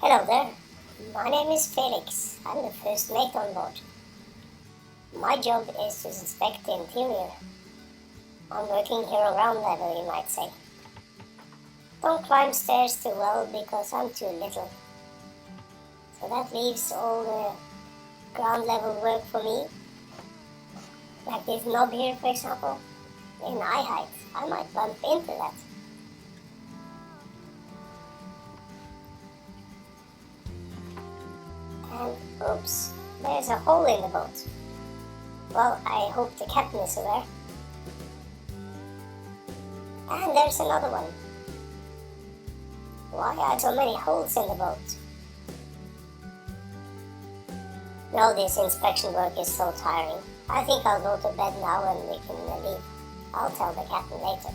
Hello there, my name is Felix. I'm the first mate on board. My job is to inspect the interior. I'm working here around level, you might say. Don't climb stairs too well because I'm too little. So that leaves all the ground level work for me. Like this knob here, for example. In eye height, I might bump into that. And oops, there's a hole in the boat. Well, I hope the captain is aware. And there's another one. Why are so many holes in the boat? No, this inspection work is so tiring. I think I'll go to bed now and we can leave. I'll tell the captain later.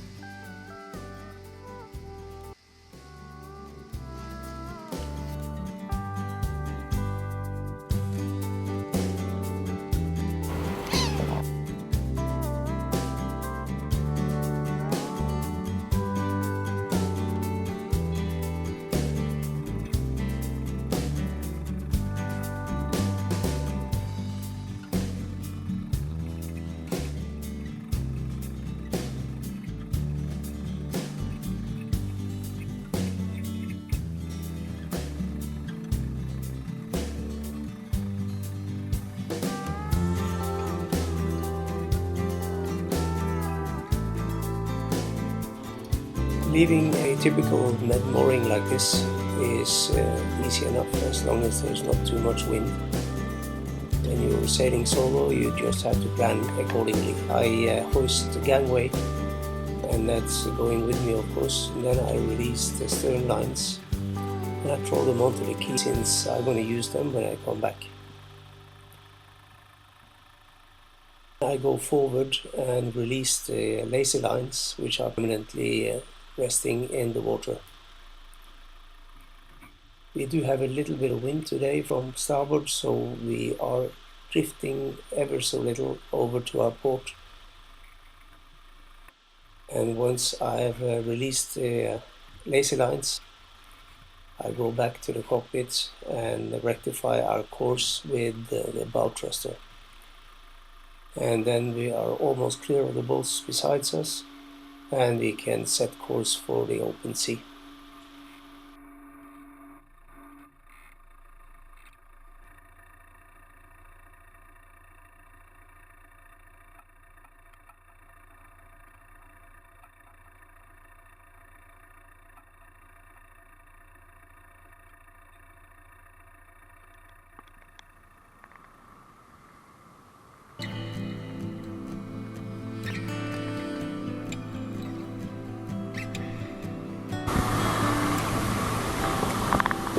Leaving a typical med mooring like this is easy enough as long as there's not too much wind. When you're sailing solo, you just have to plan accordingly. I hoist the gangway, and that's going with me, of course. And then I release the stern lines and I throw them onto the quay since I'm going to use them when I come back. I go forward and release the lazy lines, which are permanently resting in the water. We do have a little bit of wind today from starboard, so we are drifting ever so little over to our port. And once I've released the lazy lines, I go back to the cockpit and rectify our course with the bow thruster. And then we are almost clear of the boats besides us, and we can set course for the open sea.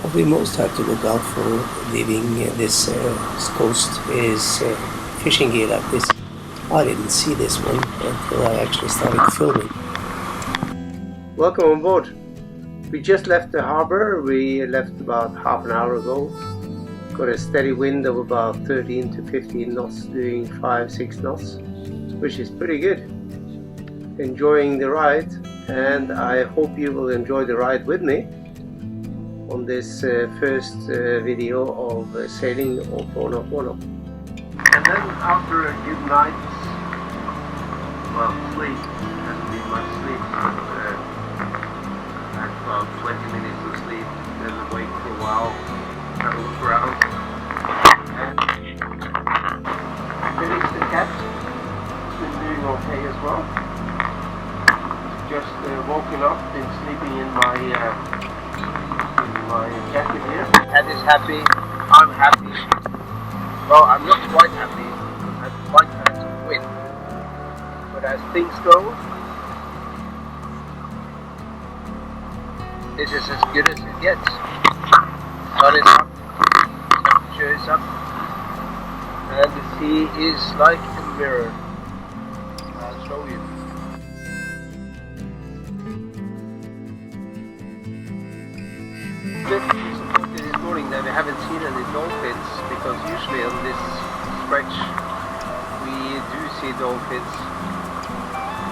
What we most have to look out for leaving this coast is fishing gear like this. I didn't see this one until I actually started filming. Welcome on board. We just left the harbor. We left about half an hour ago. Got a steady wind of about 13 to 15 knots, doing 5-6 knots, which is pretty good. Enjoying the ride, and I hope you will enjoy the ride with me on this first video of sailing Oporno Porno. And then after a good night, well, sleep, hasn't been much sleep, but I had about 20 minutes of sleep, then wait for a while, have a look around, and Felix the cat has been doing okay as well. Just woken up, been sleeping in my jacket here. Cat is happy, I'm happy. Well, I'm not quite happy because I'd quite had some wind. But as things go, this is as good as it gets. Sun is up, temperature is up, and the sea is like a mirror. I'll show you. This morning that we haven't seen any dolphins, because usually on this stretch we do see dolphins,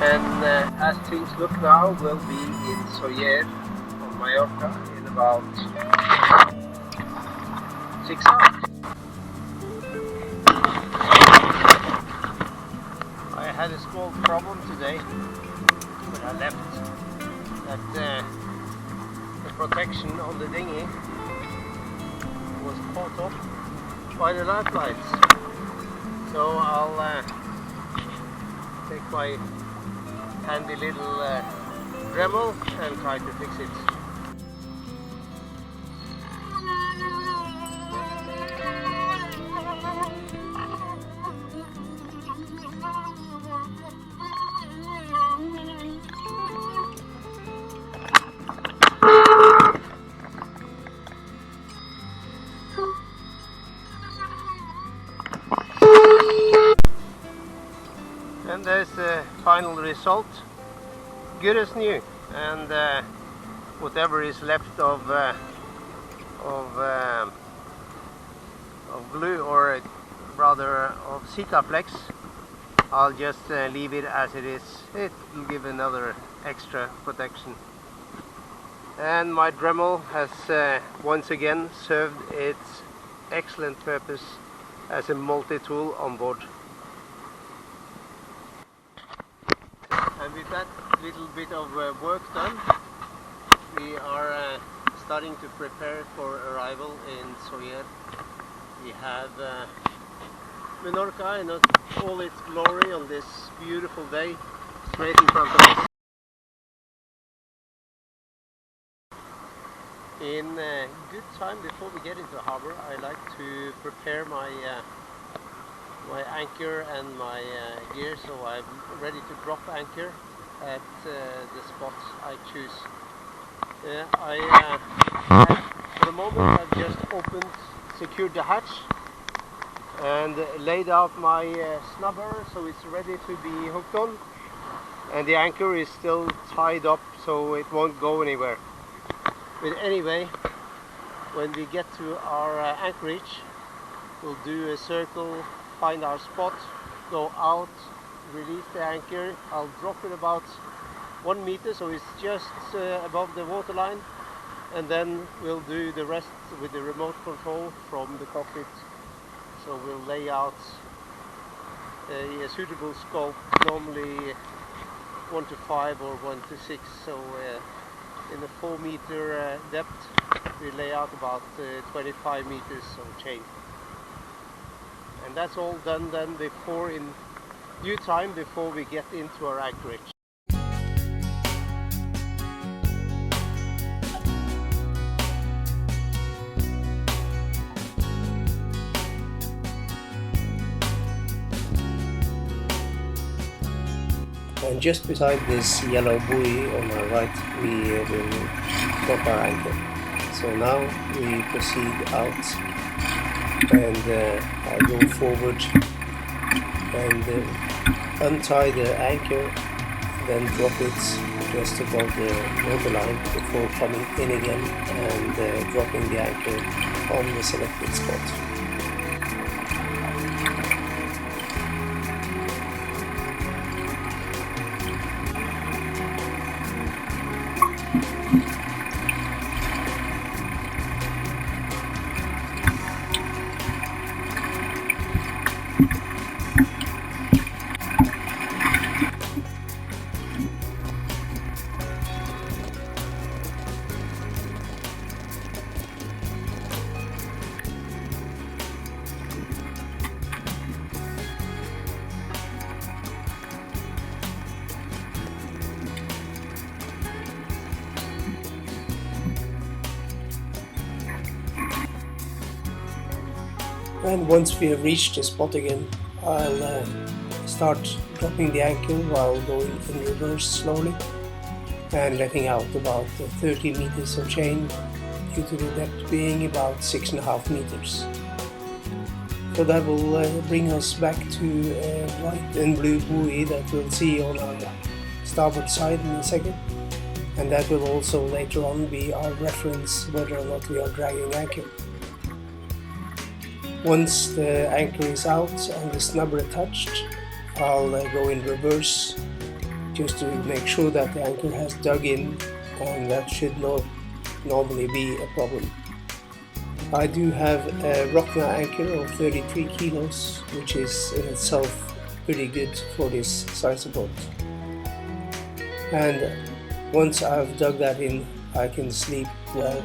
and as things look now we'll be in Soller on Mallorca in about 6 out. I had a small problem today when I left, that the protection on the dinghy was caught up by the life lights. So I'll take my handy little Dremel and try to fix it. And there's the final result, good as new, and whatever is left of glue, or rather of Sikaflex, I'll just leave it as it is. It will give another extra protection. And my Dremel has once again served its excellent purpose as a multi-tool on board. And with that little bit of work done, we are starting to prepare for arrival in Soyer. We have Mallorca in all its glory on this beautiful day, straight in front of us. In good time before we get into harbor, I like to prepare my anchor and my gear, so I'm ready to drop anchor at the spot I choose. For the moment I've just secured the hatch and laid out my snubber, so it's ready to be hooked on, and the anchor is still tied up so it won't go anywhere. But anyway, when we get to our anchorage, we'll do a circle, find our spot, go out, release the anchor. I'll drop it about 1 meter, so it's just above the waterline, and then we'll do the rest with the remote control from the cockpit. So we'll lay out a suitable scope, normally 1 to 5 or 1 to 6. So in the 4 meter depth, we lay out about 25 meters of chain. And that's all done then before, in due time, before we get into our anchorage. And just beside this yellow buoy on our right, we will drop our anchor. So now we proceed out, and I go forward and untie the anchor, then drop it just above the waterline before coming in again and dropping the anchor on the selected spot. And once we have reached the spot again, I'll start dropping the anchor while going in reverse slowly and letting out about 30 meters of chain, due to the depth being about 6.5 meters. So that will bring us back to a white and blue buoy that we'll see on our starboard side in a second, and that will also later on be our reference whether or not we are dragging anchor. Once the anchor is out and the snubber attached, I'll go in reverse just to make sure that the anchor has dug in, and that should not normally be a problem. I do have a Rockna anchor of 33 kilos, which is in itself pretty good for this size of boat. And once I've dug that in, I can sleep well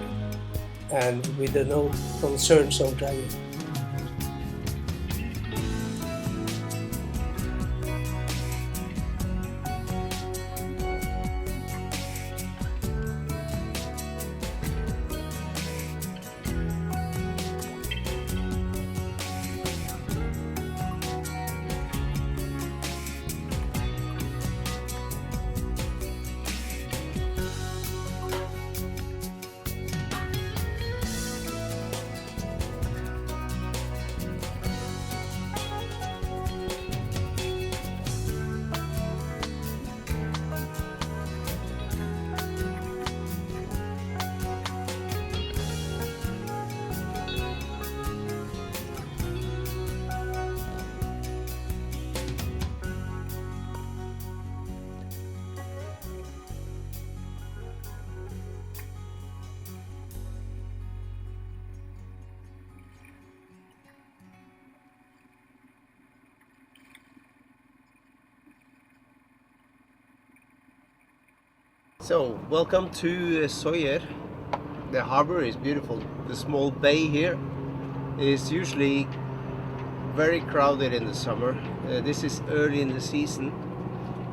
and with no concerns of dragging. So, welcome to Soyer. The harbor is beautiful. The small bay here is usually very crowded in the summer. This is early in the season,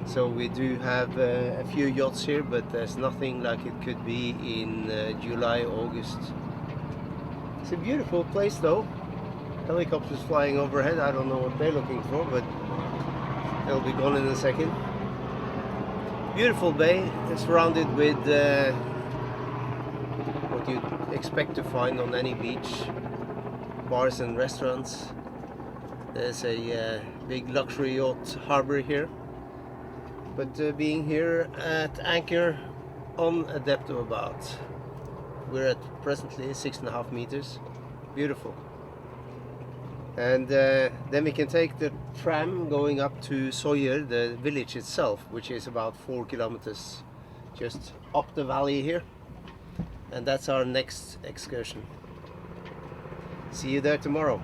so we do have a few yachts here, but there's nothing like it could be in July, August. It's a beautiful place though. Helicopters flying overhead. I don't know what they're looking for, but they'll be gone in a second. Beautiful bay, surrounded with what you'd expect to find on any beach. Bars and restaurants. There's a big luxury yacht harbor here. But being here at anchor on a depth of about, we're at presently 6.5 meters. Beautiful. And then we can take the tram going up to Soyer, the village itself, which is about 4 kilometers just up the valley here. And that's our next excursion. See you there tomorrow.